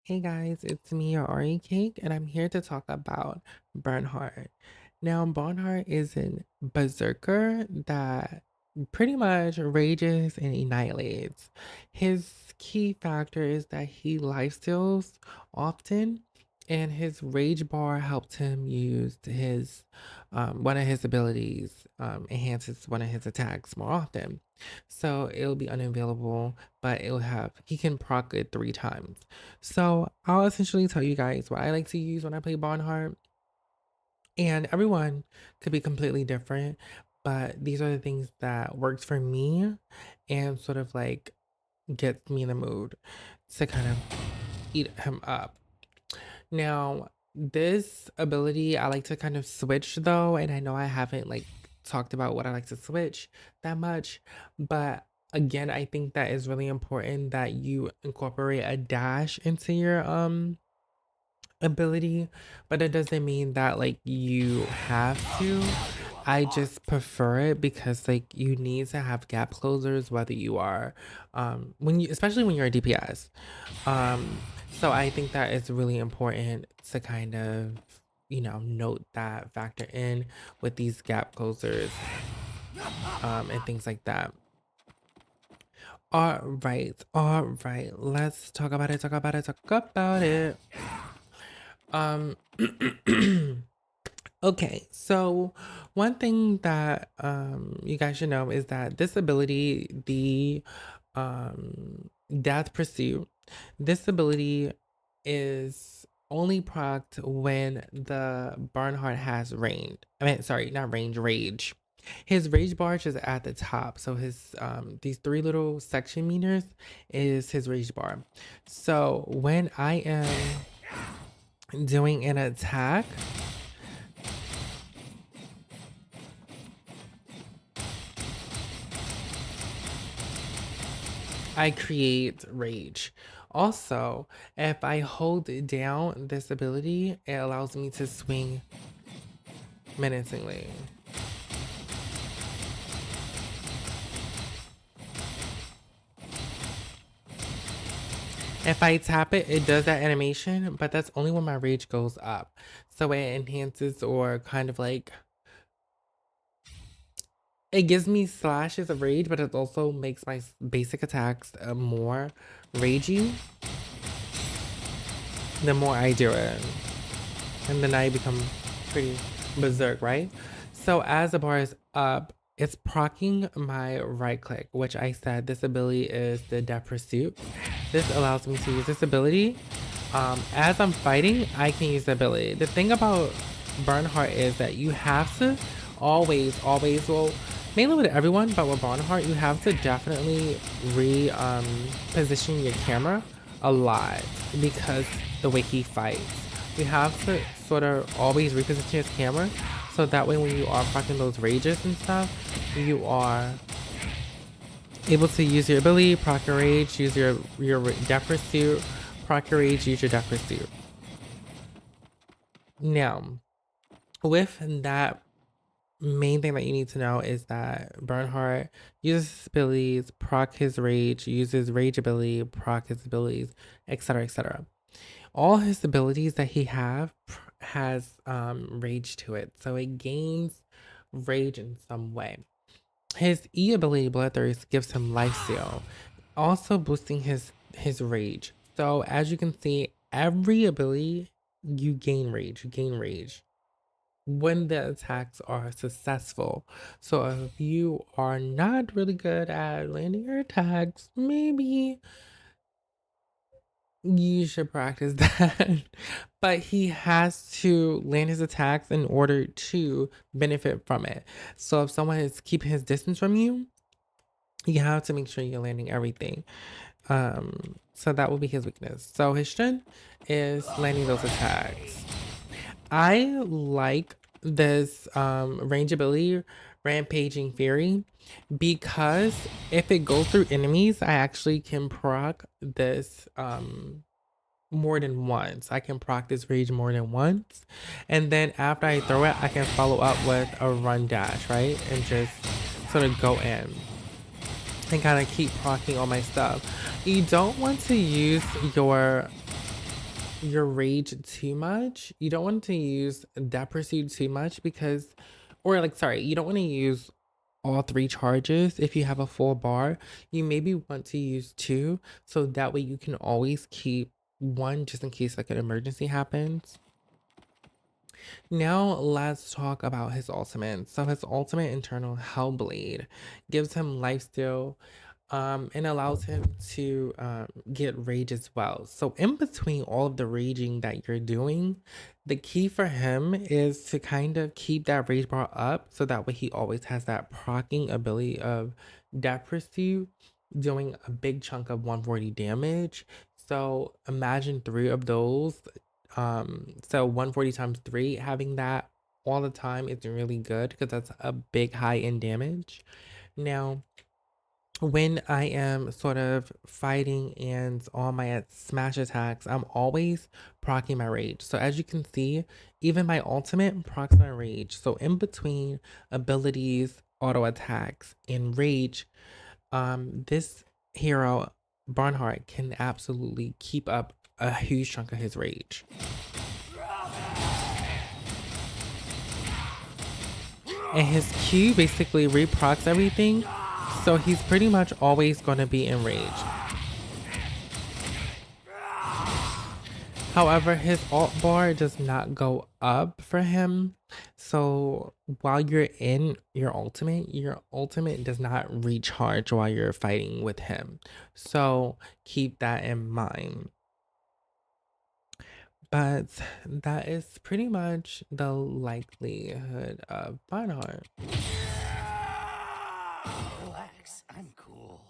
Hey guys, it's me, your Ari Cake, and I'm here to talk about Bernhardt. Now, Bernhardt is a berserker that pretty much rages and annihilates. His key factor is that he lifesteals often, and his rage bar helped him use his one of his abilities, enhances one of his attacks more often. So it'll be unavailable, but he can proc it 3 times. So I'll essentially tell you guys what I like to use when I play Barnhart, and everyone could be completely different, but these are the things that works for me and sort of like gets me in the mood to kind of eat him up. Now, this ability I like to kind of switch though, and I know I haven't like talked about what I like to switch that much, but again, I think that is really important that you incorporate a dash into your ability, but it doesn't mean that like you have to. I just prefer it because like you need to have gap closers whether you are when you especially when you're a DPS. Um so I think that it's really important to kind of note that factor in with these gap closers and things like that. All right, let's talk about it, talk about it, talk about it. Um Okay, so one thing that you guys should know is that this ability, the Death Pursuit, this ability is only procced when the Bernhardt has range. I mean, sorry, not range, rage. His rage bar is at the top, so his these 3 little section meters is his rage bar. So when I am doing an attack, I create rage. Also, if I hold down this ability, it allows me to swing menacingly. If I tap it, it does that animation, but that's only when my rage goes up. So it enhances or kind of like, it gives me slashes of rage, but it also makes my basic attacks more ragey the more I do it. And then I become pretty berserk, right? So as the bar is up, it's proccing my right click, which I said this ability is the Death Pursuit. This allows me to use this ability. As I'm fighting, I can use the ability. The thing about Bernhardt is that you have to always, well, mainly with everyone, but with Bernhardt, you have to definitely position your camera a lot because the way he fights. You have to sort of always reposition his camera so that way when you are fucking those rages and stuff, you are able to use your ability, proc your rage, use your Death Pursuit, proc your rage, use your Death Pursuit. Now, with that, main thing that you need to know is that Bernhardt uses his abilities, proc his rage, uses rage ability, proc his abilities, etc., etc. All his abilities that he has rage to it, so it gains rage in some way. His E ability, Bloodthirst, gives him lifesteal, also boosting his rage. So as you can see, every ability you gain rage, when the attacks are successful. So if you are not really good at landing your attacks, maybe you should practice that. But he has to land his attacks in order to benefit from it. So if someone is keeping his distance from you, you have to make sure you're landing everything. So that will be his weakness. So his strength is landing those attacks. I like this range ability, Rampaging Fury, because if it goes through enemies, I actually can proc this more than once. I can proc this rage more than once. And then after I throw it, I can follow up with a run dash, right? And just sort of go in and kind of keep proccing all my stuff. You don't want to use your your rage too much. You don't want to use that pursuit too much because, or like, sorry, you don't want to use all 3 charges. If you have a full bar, you maybe want to use 2, so that way you can always keep 1 just in case like an emergency happens. Now let's talk about his ultimate. So his ultimate internal Hellblade gives him lifesteal and allows him to get rage as well. So in between all of the raging that you're doing, the key for him is to kind of keep that rage bar up so that way he always has that proccing ability of Death Pursuit doing a big chunk of 140 damage. So imagine 3 of those. So 140 times 3, having that all the time is really good because that's a big high in damage. Now, when I am sort of fighting and on my smash attacks, I'm always proccing my rage. So as you can see, even my ultimate procs my rage. So in between abilities, auto attacks, and rage, this hero, Barnhart, can absolutely keep up a huge chunk of his rage. And his Q basically reprocs everything, so he's pretty much always going to be enraged. However, his alt bar does not go up for him, so while you're in your ultimate does not recharge while you're fighting with him. So keep that in mind. But that is pretty much the likelihood of Barnhart. Relax, I'm cool.